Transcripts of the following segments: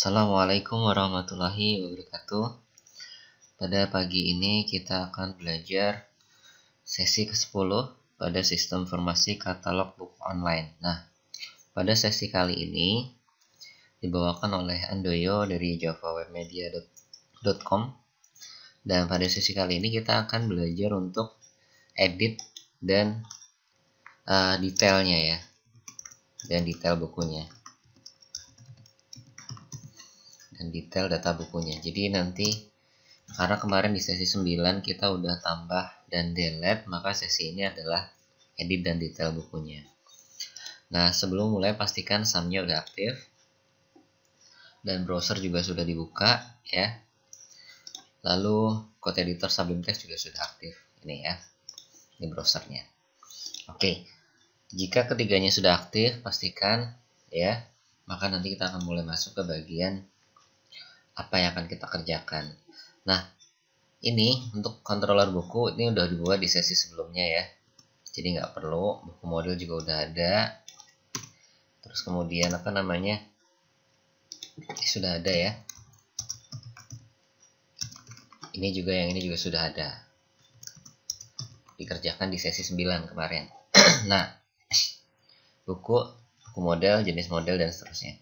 Assalamualaikum warahmatullahi wabarakatuh. Pada pagi ini kita akan belajar sesi ke-10 pada sistem informasi katalog buku online. Nah, pada sesi kali ini dibawakan oleh Andoyo dari javawebmedia.com. Dan pada sesi kali ini kita akan belajar untuk edit dan detailnya ya. Dan detail bukunya. Dan detail data bukunya. Jadi nanti karena kemarin di sesi 9 kita udah tambah dan delete, maka sesi ini adalah edit dan detail bukunya. Nah, sebelum mulai pastikan SAM-nya udah aktif dan browser juga sudah dibuka ya. Lalu code editor Sublime Text juga sudah aktif. Ini ya. Ini browsernya. Oke. Jika ketiganya sudah aktif, pastikan ya. Maka nanti kita akan mulai masuk ke bagian apa yang akan kita kerjakan. Nah, ini untuk controller buku ini udah dibuat di sesi sebelumnya ya. Jadi nggak perlu, buku model juga udah ada. Terus kemudian sudah ada ya. Yang ini juga sudah ada. Dikerjakan di sesi 9 kemarin. Nah, buku model, jenis model dan seterusnya.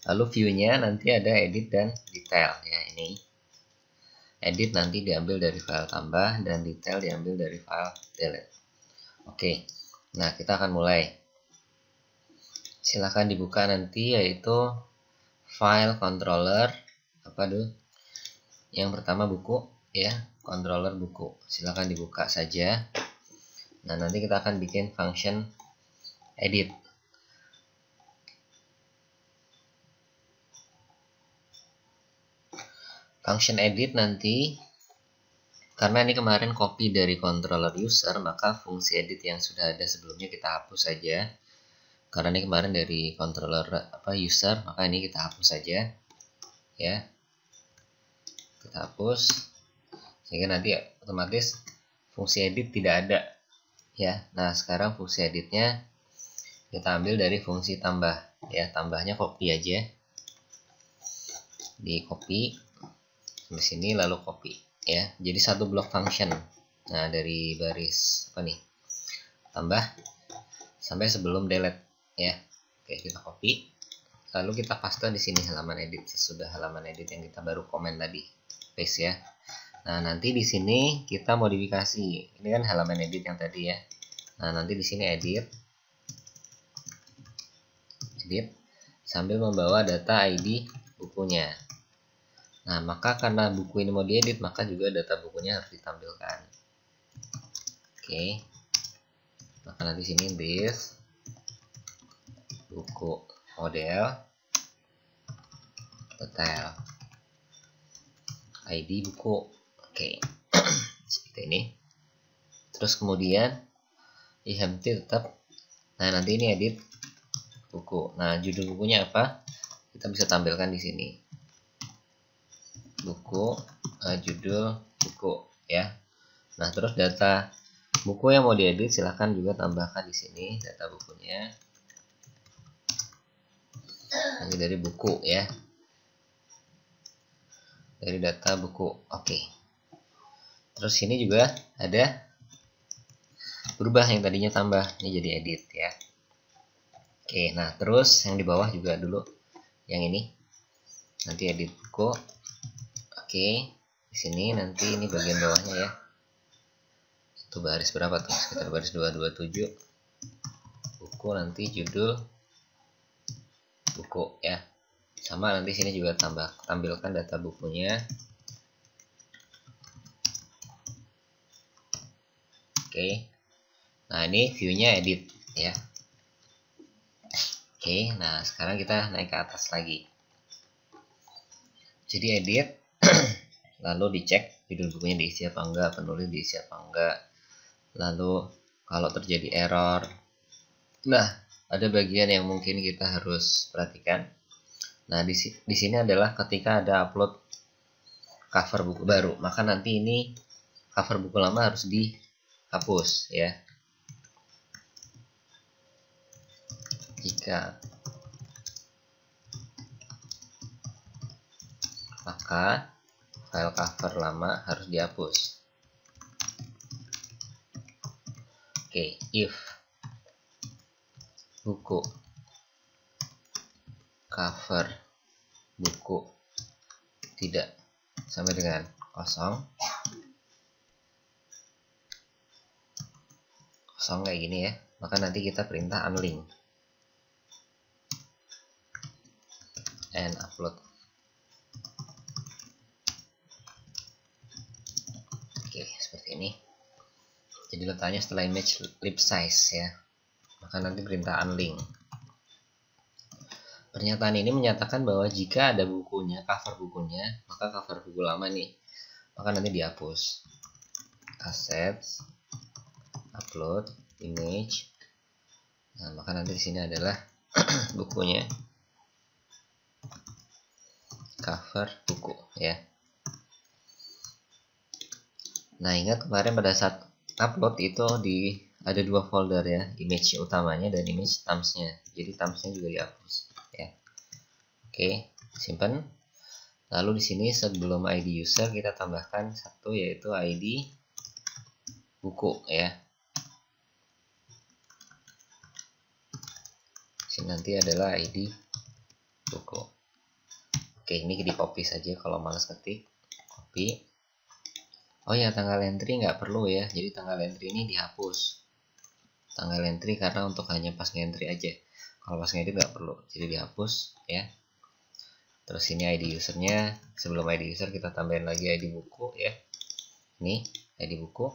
Lalu view-nya nanti ada edit dan detail ya, ini. Edit nanti diambil dari file tambah dan detail diambil dari file delete. Oke. Nah, kita akan mulai. Silahkan dibuka nanti yaitu file controller Yang pertama buku ya, controller buku. Silahkan dibuka saja. Nah, nanti kita akan bikin function edit. Function edit nanti, karena ini kemarin copy dari controller user, maka fungsi edit yang sudah ada sebelumnya kita hapus saja. Karena ini kemarin dari controller user, maka ini kita hapus saja. Ya. Kita hapus. Sehingga nanti otomatis fungsi edit tidak ada. Ya. Nah, sekarang fungsi editnya kita ambil dari fungsi tambah. Ya, tambahnya copy aja. Di copy di sini lalu copy ya, jadi satu blok function. Nah, dari baris tambah sampai sebelum delete ya. Oke, kita copy lalu kita paste di sini halaman edit, sesudah halaman edit yang kita baru komen tadi, paste ya. Nah, nanti di sini kita modifikasi, ini kan halaman edit yang tadi ya. Nah, nanti di sini edit sambil membawa data ID bukunya. Nah, maka karena buku ini mau diedit, maka juga data bukunya harus ditampilkan. Oke. Maka nanti sini this buku model detail ID buku. Oke. Seperti ini. Terus kemudian empty tetap. Nah, nanti ini edit buku. Nah, judul bukunya apa? Kita bisa tampilkan di sini. Buku, judul buku ya. Nah, terus data buku yang mau diedit silahkan juga tambahkan di sini data bukunya. Ini dari buku ya. Dari data buku. Oke. Terus ini juga ada berubah yang tadinya tambah, ini jadi edit ya. Oke, nah terus yang di bawah juga dulu yang ini. Nanti edit buku. Oke, di sini nanti ini bagian bawahnya ya. Itu baris berapa tuh? Sekitar baris 227. Buku nanti judul buku ya. Sama nanti sini juga tampilkan data bukunya. Oke. Nah, ini view-nya edit ya. Oke, nah sekarang kita naik ke atas lagi. Jadi edit lalu dicek judul bukunya diisi apa enggak, penulis diisi apa enggak. Lalu kalau terjadi error. Nah, ada bagian yang mungkin kita harus perhatikan. Nah, di sini adalah ketika ada upload cover buku baru, maka nanti ini cover buku lama harus dihapus ya. Jika maka file cover lama harus dihapus. Oke, if buku cover buku tidak sampai dengan kosong kayak gini ya, maka nanti kita perintah unlink and upload. Oke, seperti ini. Jadi letaknya setelah image lib size ya, maka nanti perintah unlink. Pernyataan ini menyatakan bahwa jika ada bukunya, cover bukunya, maka cover buku lama nih, maka nanti dihapus. Assets, upload, image. Nah, maka nanti di sini adalah bukunya, cover buku ya. Nah, ingat kemarin pada saat upload itu ada dua folder ya, image utamanya dan image thumbs-nya. Jadi thumbs-nya juga dihapus ya. Oke, simpan. Lalu di sini sebelum ID user kita tambahkan satu, yaitu ID buku ya. Sini nanti adalah ID buku. Oke, ini di copy saja kalau malas ketik. Copy. Oh ya, tanggal entry nggak perlu ya, jadi tanggal entry ini dihapus. Tanggal entry karena untuk hanya pas entry aja. Kalau pas ngedit nggak perlu, jadi dihapus ya. Terus ini ID usernya, sebelum ID user kita tambahin lagi ID buku ya. Ini ID buku.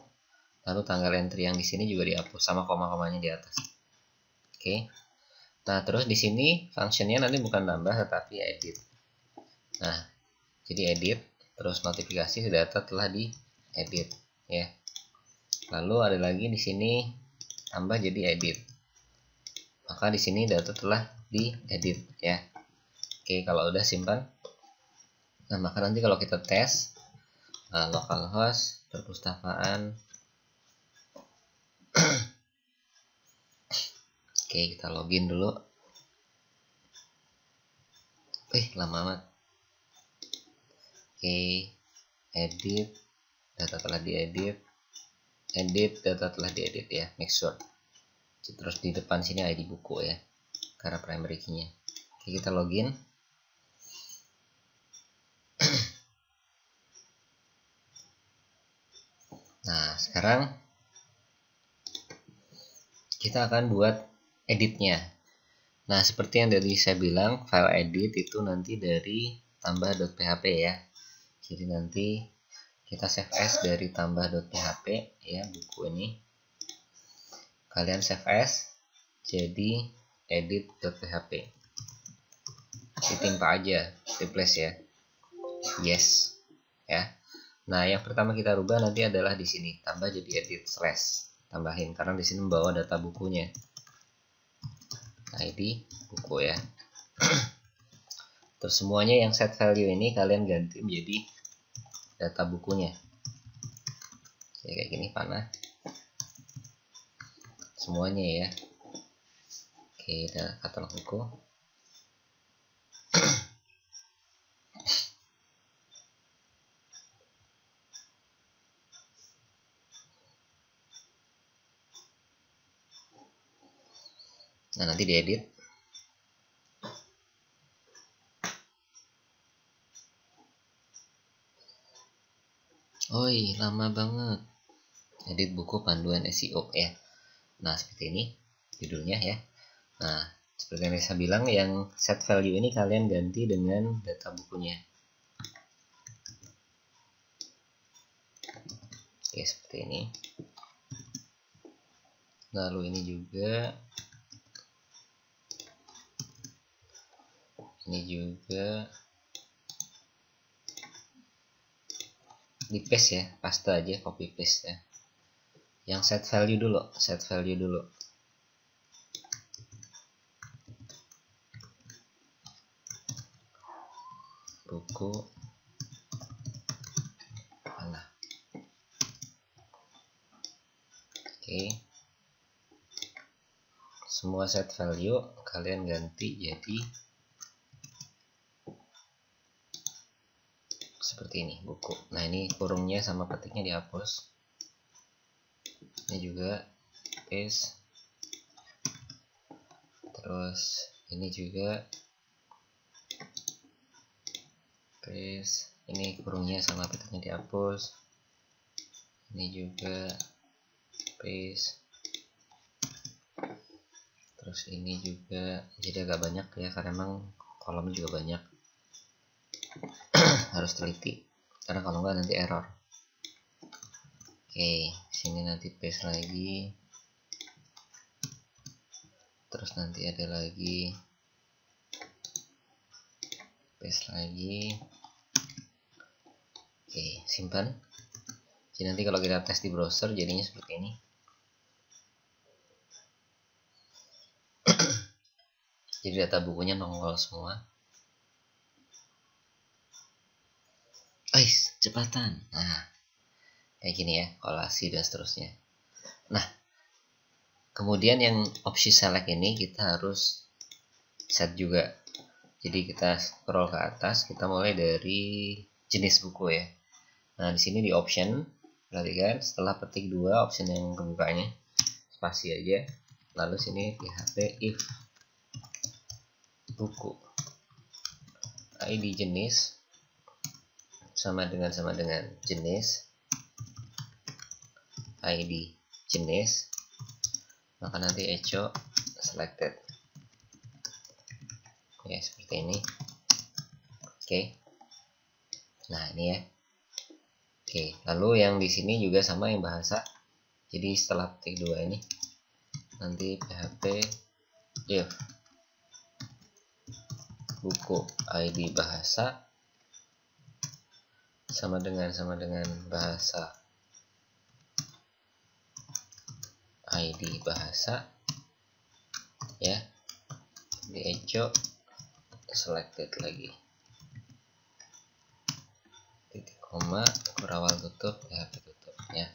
Lalu tanggal entry yang di sini juga dihapus sama koma-komanya di atas. Oke. Nah, terus di sini functionnya nanti bukan tambah tetapi edit. Nah, jadi edit, terus notifikasi data telah di edit ya. Lalu ada lagi di sini tambah jadi edit. Maka di sini data telah diedit ya. Oke, kalau udah simpan. Nah, maka nanti kalau kita tes localhost perpustakaan. Oke, kita login dulu. Lama amat. Oke, edit, data telah diedit, edit, data telah diedit ya, make sure. Terus di depan sini ID buku ya, karena primary key-nya. Oke, kita login. Nah, sekarang kita akan buat editnya. Nah, seperti yang tadi saya bilang, file edit itu nanti dari tambah.php ya. Jadi nanti kita save as dari tambah.php ya, buku ini. Kalian save as jadi edit.php. Ditimpa aja, replace ya. Yes. Ya. Nah, yang pertama kita rubah nanti adalah di sini, tambah jadi edit slash. Tambahin karena di sini membawa data bukunya. ID buku ya. Terus semuanya yang set value ini kalian ganti menjadi data bukunya ya, kayak gini panah semuanya ya. Oke, dan katalog buku. Nah, nanti diedit. Lama banget. Edit buku panduan SEO ya. Nah, seperti ini judulnya ya. Nah, seperti yang saya bilang, yang set value ini kalian ganti dengan data bukunya. Oke, seperti ini. Lalu ini juga. Ini juga. Di paste ya, paste aja, copy paste ya. Yang set value dulu, buku mana. Oke, semua set value kalian ganti jadi seperti ini, buku. Nah, ini kurungnya sama petiknya dihapus. Ini juga paste. Terus ini juga paste. Ini kurungnya sama petiknya dihapus. Ini juga paste. Terus ini juga, jadi agak banyak ya, karena emang kolomnya juga banyak. Harus teliti, karena kalau enggak nanti error. Oke, sini nanti paste lagi. Terus nanti ada lagi, paste lagi. Oke, simpan. Jadi nanti kalau kita tes di browser jadinya seperti ini. Jadi data bukunya nongol semua. Cepatan. Nah, kayak gini ya, kolasi dan seterusnya. Nah, kemudian yang opsi select ini kita harus set juga. Jadi kita scroll ke atas, kita mulai dari jenis buku ya. Nah, di sini di option, perhatikan setelah petik 2 option yang kebukanya spasi aja. Lalu sini PHP if buku ID jenis sama dengan jenis ID jenis, maka nanti echo selected ya, seperti ini. Oke. Nah, ini ya. Oke, lalu yang di sini juga sama yang bahasa. Jadi setelah petik 2 ini nanti PHP if buku ID bahasa sama dengan bahasa ID bahasa ya, di echo selected lagi, titik koma kurawal tutup PHP tutup ya.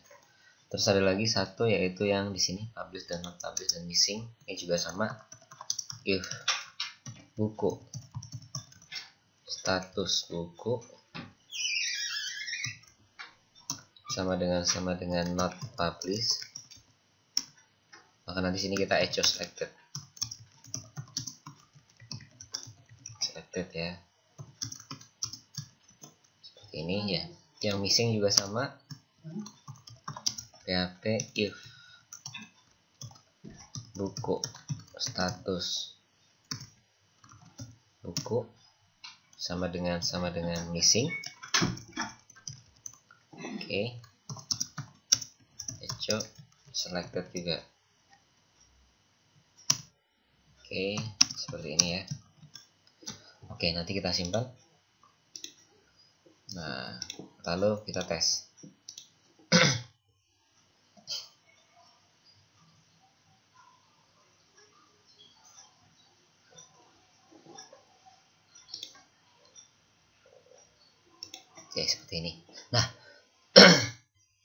Terus ada lagi satu yaitu yang di sini publish dan not publish dan missing. Ini juga sama, if buku status buku sama dengan not publish, maka nanti sini kita echo selected ya, seperti ini ya. Yang missing juga sama, PHP if buku status buku sama dengan missing. Oke, echo selected juga. Oke, seperti ini ya. Oke, nanti kita simpan. Nah, lalu kita tes. Oke, seperti ini. Nah,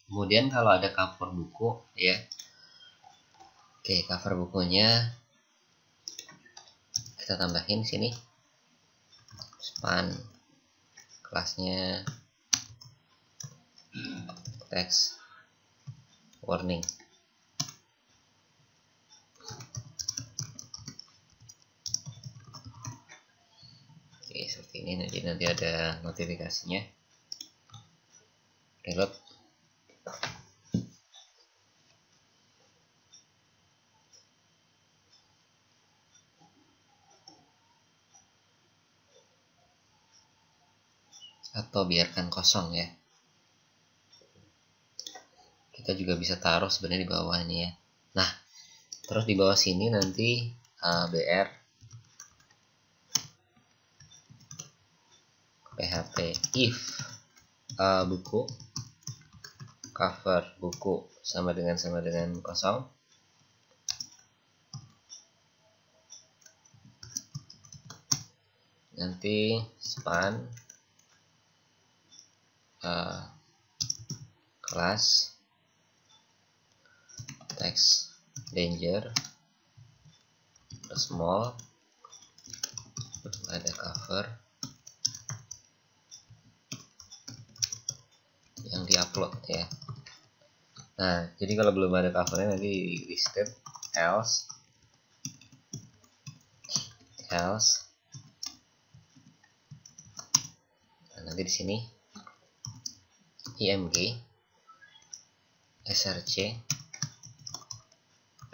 kemudian kalau ada cover buku ya. Oke, cover bukunya kita tambahin sini span, kelasnya text warning. Oke, seperti ini. Nanti ada notifikasinya. Reload. Atau biarkan kosong ya. Kita juga bisa taruh sebenarnya di bawah ini ya. Nah, terus di bawah sini nanti BR PHP if buku cover buku sama dengan kosong, nanti span kelas text danger small, ada cover upload ya. Nah, jadi kalau belum ada covernya nanti di state else. Nah, nanti di sini img src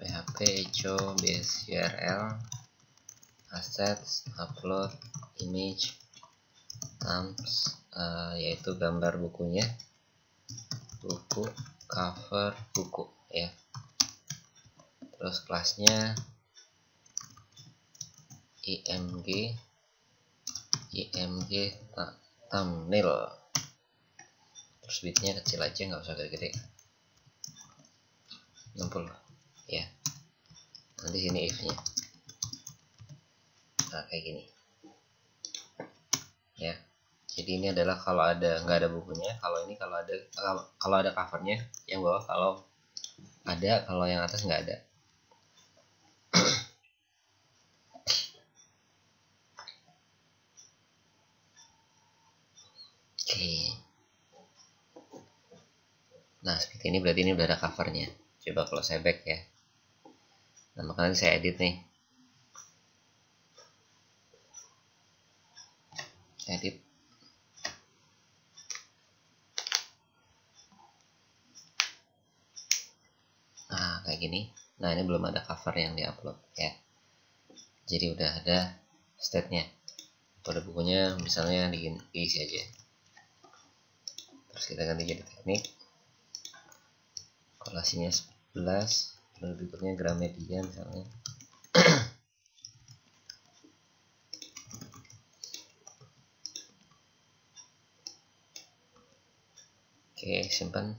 php echo bsvrl assets upload image thumbs, yaitu gambar bukunya, buku cover buku ya. Terus kelasnya img thumbnail. Terus bitnya kecil aja, nggak usah gede-gede, 60 ya. Nanti sini if nya, nah kayak gini ya. Jadi ini adalah kalau ada nggak ada bukunya, kalau ini kalau ada covernya, yang bawah kalau ada, kalau yang atas nggak ada. Oke. Nah seperti ini, berarti ini udah ada covernya. Coba kalau saya back ya. Nah makanya saya edit nih. Edit. Nah kayak gini. Nah ini belum ada cover yang diupload ya. Jadi udah ada state-nya. Pada bukunya misalnya diisi aja. Terus kita ganti jadi teknik. Kolasinya 11. Lalu berikutnya Gramedia misalnya. Oke, simpan.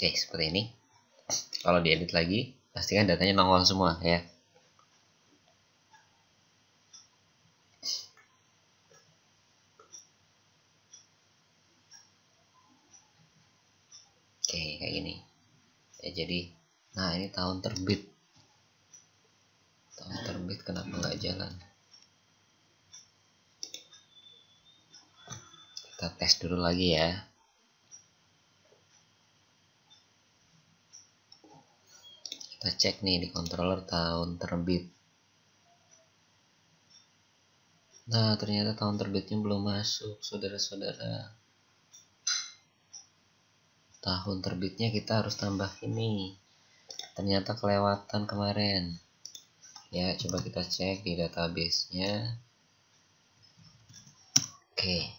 Oke, seperti ini. Kalau diedit lagi, pastikan datanya nongol semua ya. Oke, kayak gini. Ya, jadi, nah ini tahun terbit. Tahun terbit kenapa nggak jalan? Kita tes dulu lagi ya. Kita cek nih di controller tahun terbit. Nah, ternyata tahun terbitnya belum masuk, saudara-saudara. Tahun terbitnya kita harus tambah ini. Ternyata kelewatan kemarin. Ya, coba kita cek di database-nya. Oke,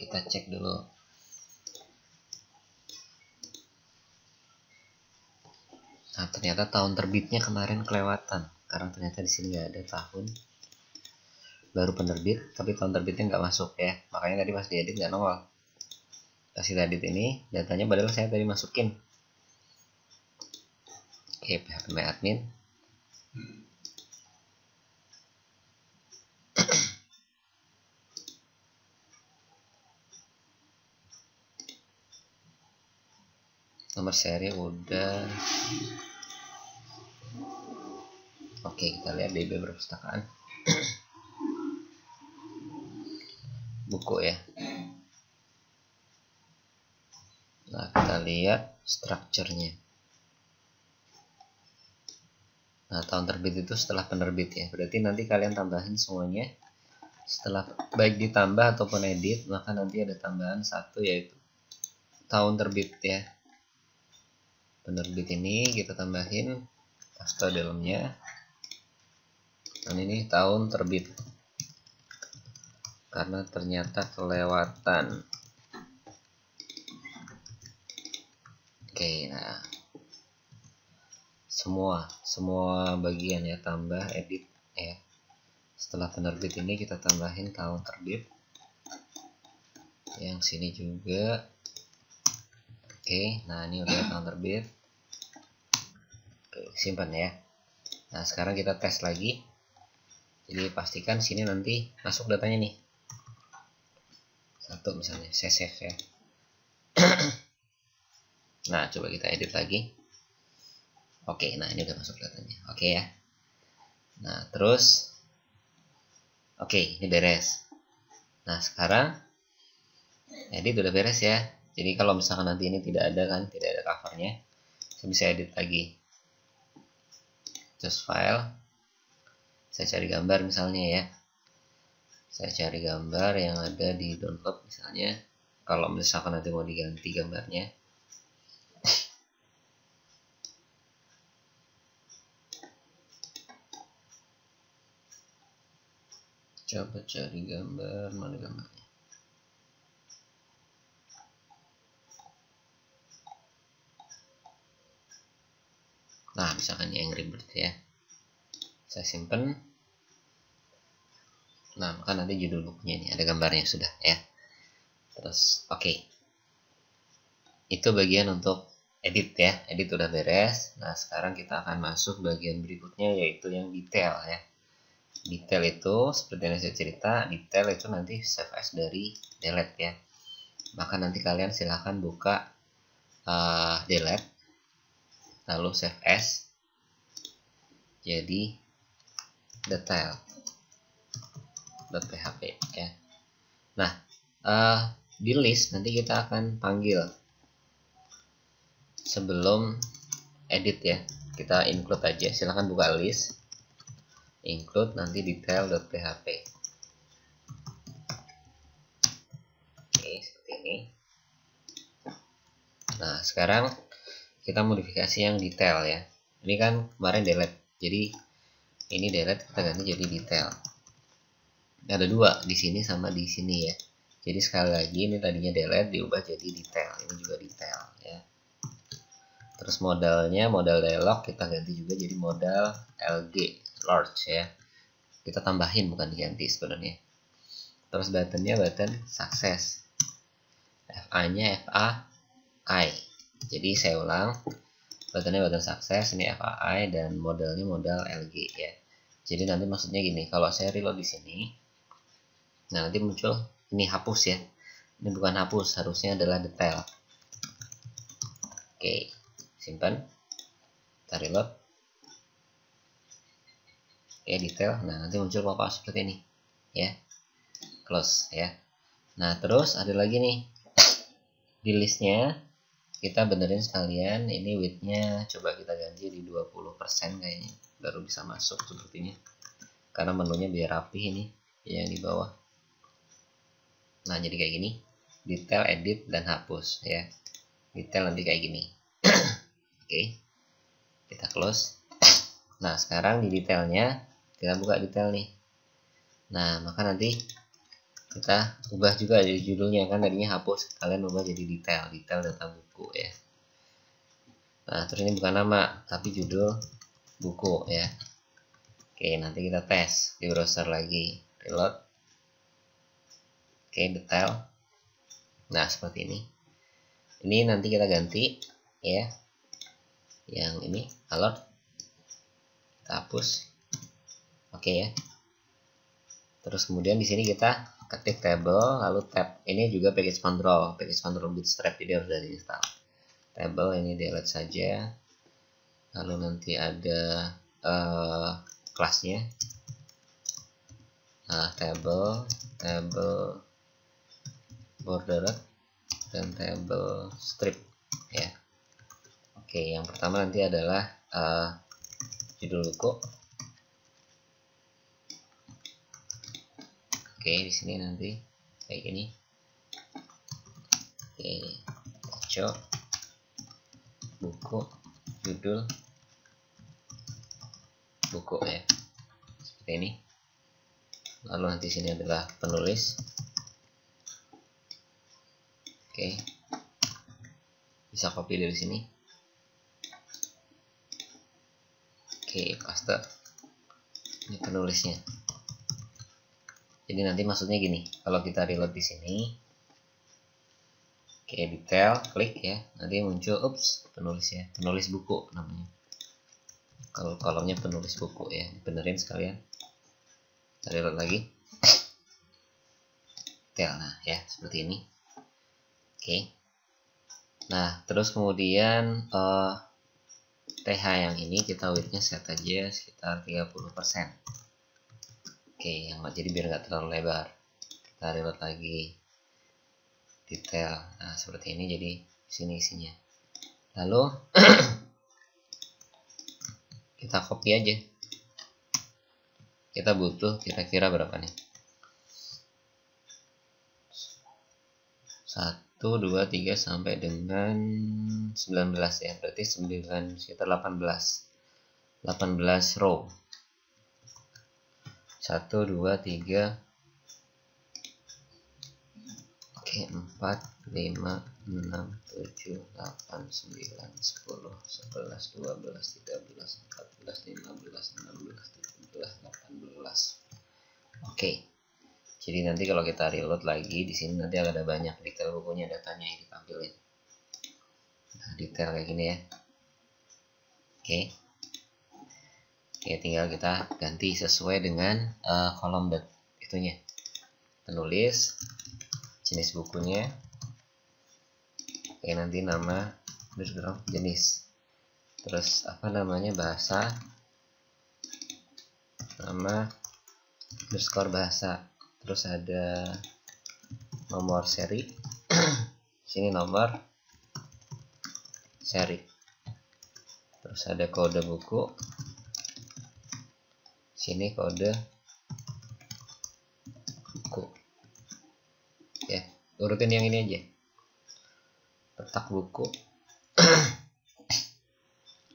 kita cek dulu. Nah, ternyata tahun terbitnya kemarin kelewatan. Karena ternyata di sini nggak ada tahun. Baru penerbit, tapi tahun terbitnya nggak masuk ya. Makanya tadi pas diedit nggak nongol. Kasih edit ini, datanya padahal saya tadi masukin. Oke, php admin. Nomor seri udah. Oke, kita lihat DB perpustakaan. Buku ya. Nah, kita lihat strukturnya. Nah, tahun terbit itu setelah penerbit ya. Berarti nanti kalian tambahin semuanya. Setelah baik ditambah ataupun edit, maka nanti ada tambahan satu, yaitu tahun terbit ya. Penerbit ini kita tambahin paste dalamnya. Dan ini tahun terbit. Karena ternyata kelewatan. Oke, nah. Semua bagian ya, tambah edit ya. Setelah penerbit ini kita tambahin tahun terbit. Yang sini juga. Oke, nah ini udah tahun terbit. Oke, simpan ya. Nah, sekarang kita tes lagi. Jadi pastikan sini nanti masuk datanya nih. 1 misalnya, saya save ya. Nah, coba kita edit lagi. Oke, nah ini udah masuk kelihatannya. Oke ya. Nah terus, oke ini beres. Nah sekarang edit udah beres ya. Jadi kalau misalkan nanti ini tidak ada kan, tidak ada covernya, saya bisa edit lagi. Just file, saya cari gambar misalnya ya. Saya cari gambar yang ada di download misalnya. Kalau misalkan nanti mau diganti gambarnya, coba cari gambar, mana gambarnya. Nah misalkan Angry Bird ya, saya simpen. Nah maka nanti judul bukunya ini ada gambarnya sudah ya. Terus oke, itu bagian untuk edit ya. Edit udah beres. Nah sekarang kita akan masuk bagian berikutnya, yaitu yang detail ya. Detail itu seperti yang saya cerita, detail itu nanti save as dari delete ya. Maka nanti kalian silahkan buka delete, lalu save as jadi detail.php ya. Nah di list nanti kita akan panggil sebelum edit ya, kita include aja. Silahkan buka list, include nanti detail.php. Oke seperti ini. Nah sekarang kita modifikasi yang detail ya. Ini kan kemarin delete, jadi ini delete kita ganti jadi detail. Ada dua di sini sama di sini ya. Jadi sekali lagi ini tadinya delete diubah jadi detail, ini juga detail ya. Terus modalnya, modal dialog kita ganti juga jadi modal LG large ya. Kita tambahin bukan diganti sebenarnya. Terus buttonnya button success. FA-nya FAI. Jadi saya ulang, buttonnya button success, ini FAI dan modalnya modal LG ya. Jadi nanti maksudnya gini, kalau saya reload di sini, nah nanti muncul ini hapus ya. Ini bukan hapus, harusnya adalah detail. Oke, simpan. Kita reload. Oke, detail. Nah, nanti muncul pop-up seperti ini. Ya. Close ya. Nah, terus ada lagi nih. Di listnya kita benerin sekalian, ini width-nya coba kita ganti di 20% kayaknya. Baru bisa masuk sepertinya. Karena menunya biar rapi ini yang di bawah. Nah, jadi kayak gini. Detail, edit, dan hapus ya. Detail nanti kayak gini. Oke. Kita close. Nah, sekarang di detailnya kita buka detail nih. Nah, maka nanti kita ubah juga jadi judulnya, kan tadinya hapus, kalian ubah jadi detail data buku ya. Nah, terus ini bukan nama tapi judul buku ya. Oke, nanti kita tes di browser lagi, reload. Oke, detail. Nah, seperti ini. Ini nanti kita ganti ya. Yang ini alert kita hapus. Oke ya. Terus kemudian di sini kita ketik table, lalu tab. Ini juga package control bootstrap, jadi harus dari install. Table ini delete saja. Lalu nanti ada kelasnya. Nah, table bordered dan table strip ya. Oke, yang pertama nanti adalah judul buku. Oke, di sini nanti kayak gini. Oke, cocok buku, judul buku ya, seperti ini. Lalu nanti sini adalah penulis. Oke, bisa copy dari sini. Oke, paste. Ini penulisnya. Jadi nanti maksudnya gini, kalau kita reload di sini, oke, detail, klik ya, nanti muncul, penulisnya, penulis buku namanya. Kalau kolomnya penulis buku ya, benerin sekalian. Kita reload lagi. Detail, nah ya, seperti ini. Oke. Nah, terus kemudian TH yang ini kita widthnya set aja sekitar 30%. Oke, yang jadi biar nggak terlalu lebar. Kita reload lagi detail. Nah, seperti ini jadi sini isinya. Lalu kita copy aja. Kita butuh kira-kira berapa nih? 1, 2, 3 sampai dengan 19 ya. Berarti 9 sekitar 18 row. 1, 2, 3, oke, 4, 5, 6, 7, 8, 9, 10, 11, 12, 13, 14, 15, 16, 17, 18. Oke. Jadi nanti kalau kita reload lagi di sini nanti ada banyak detail bukunya, datanya yang ditampilin. Nah, detail kayak gini ya. Oke. Oke, tinggal kita ganti sesuai dengan kolom itunya. Penulis, jenis bukunya. Oke, nanti nama, jenis. Terus apa namanya, bahasa, nama, underscore bahasa. Terus ada nomor seri. Sini nomor seri. Terus ada kode buku. Sini kode buku. Ya, urutin yang ini aja. Letak buku.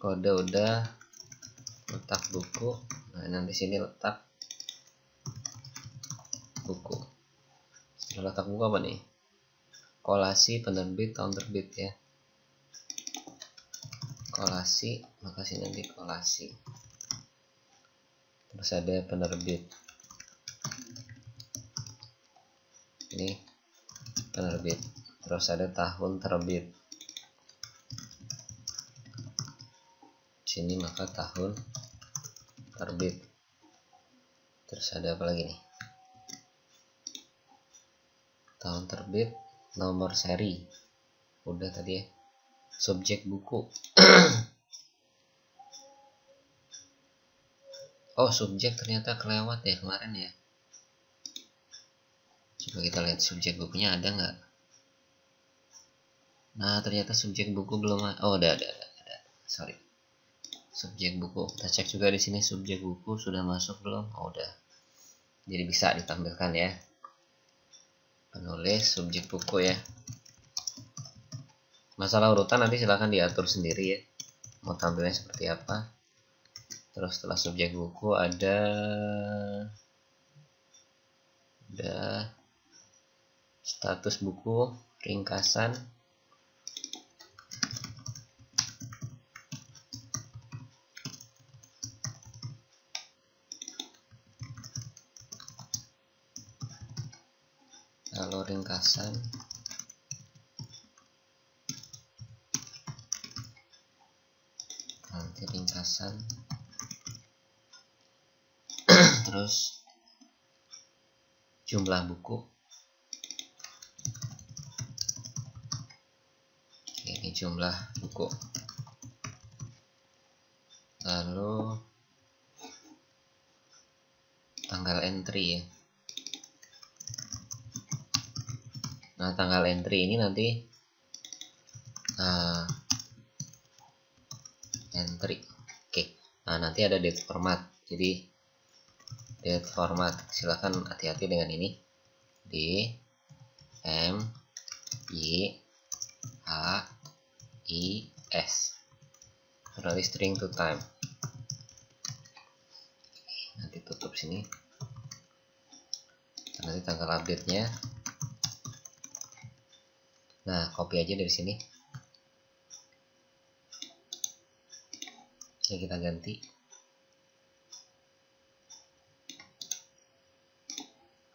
Kode udah, letak buku. Nah, nanti sini letak buku. Setelah letak buku apa nih? Kolasi, penerbit, tahun terbit ya. Kolasi, maka sini nanti kolasi. Terus ada penerbit. Ini penerbit. Terus ada tahun terbit. Sini maka tahun terbit. Terus ada apa lagi nih? Tahun terbit, nomor seri. Udah tadi ya. Subjek buku. Oh, subjek ternyata kelewat ya kemarin ya. Coba kita lihat subjek bukunya ada nggak? Nah, ternyata subjek buku belum ada. Oh, ada. Sorry. Subjek buku. Kita cek juga di sini subjek buku sudah masuk belum? Oh, udah. Jadi bisa ditampilkan ya. Penulis, subjek buku ya. Masalah urutan nanti silahkan diatur sendiri ya. Mau tampilnya seperti apa. Terus setelah subjek buku ada status buku, ringkasan, lalu ringkasan, nanti ringkasan, terus jumlah buku. Ini jumlah buku. Lalu tanggal entry ya. Nah, tanggal entry ini nanti entry. Oke. Nah, nanti ada date format. Jadi date format, silahkan hati-hati dengan ini. D M Y H I S. Berarti string to time. Nanti tutup sini. Nanti tanggal update-nya. Nah, copy aja dari sini. Ini kita ganti.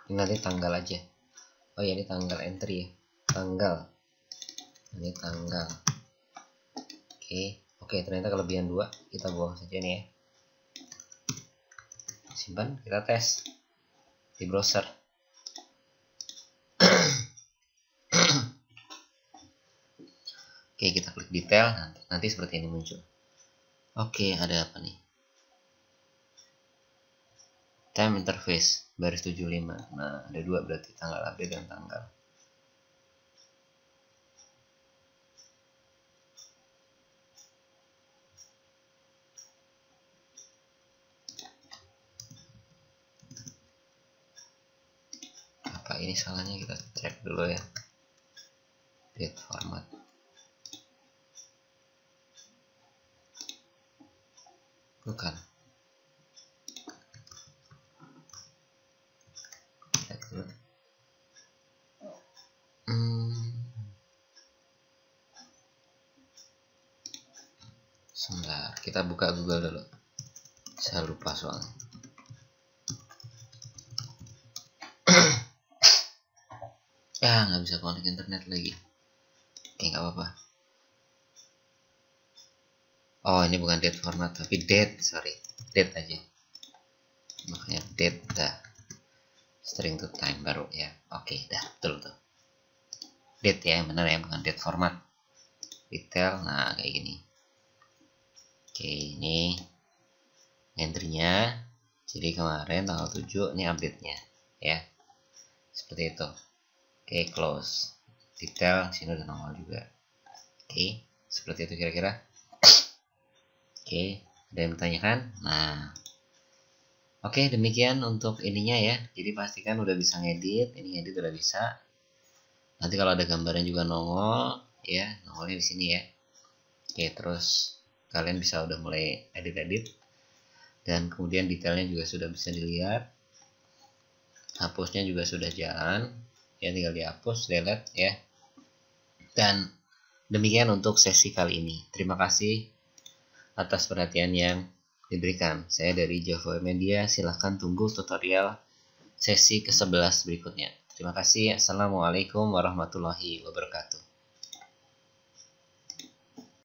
Ini nanti tanggal aja. Oh ya, ini tanggal entry ya. Tanggal. Ini tanggal. Oke, ternyata kelebihan 2. Kita buang saja nih ya. Simpan, kita tes di browser. Oke, kita klik detail, nanti seperti ini muncul. Oke, ada apa nih? Time interface baris 75. Nah, ada dua berarti, tanggal update dan tanggal. Apa ini salahnya, kita cek dulu ya. Date format. Bukan. Sebentar, kita buka Google dulu. Saya lupa soalnya. Ya, nggak bisa connect internet lagi. Oke, nggak apa-apa. Oh, ini bukan date format, tapi date, sorry. Date aja. Makanya date, dah. String to time baru ya. Oke, dah, betul tuh. Date ya, yang benar ya, bukan date format. Detail, nah kayak gini. Oke, ini entry-nya. Jadi kemarin tanggal 7, ini update-nya ya. Seperti itu. Oke, close. Detail sini udah nongol juga. Oke, seperti itu kira-kira. Oke, ada yang bertanyakan? Nah, oke, demikian untuk ininya ya. Jadi pastikan udah bisa ngedit. Ini ngedit udah bisa. Nanti kalau ada gambarnya juga nongol ya, nongolnya di sini ya. Oke, terus kalian bisa udah mulai edit-edit. Dan kemudian detailnya juga sudah bisa dilihat. Hapusnya juga sudah jalan. Ya, tinggal dihapus, delete ya. Dan demikian untuk sesi kali ini. Terima kasih atas perhatian yang diberikan. Saya dari Java Media, silahkan tunggu tutorial sesi ke-11 berikutnya. Terima kasih. Assalamualaikum warahmatullahi wabarakatuh.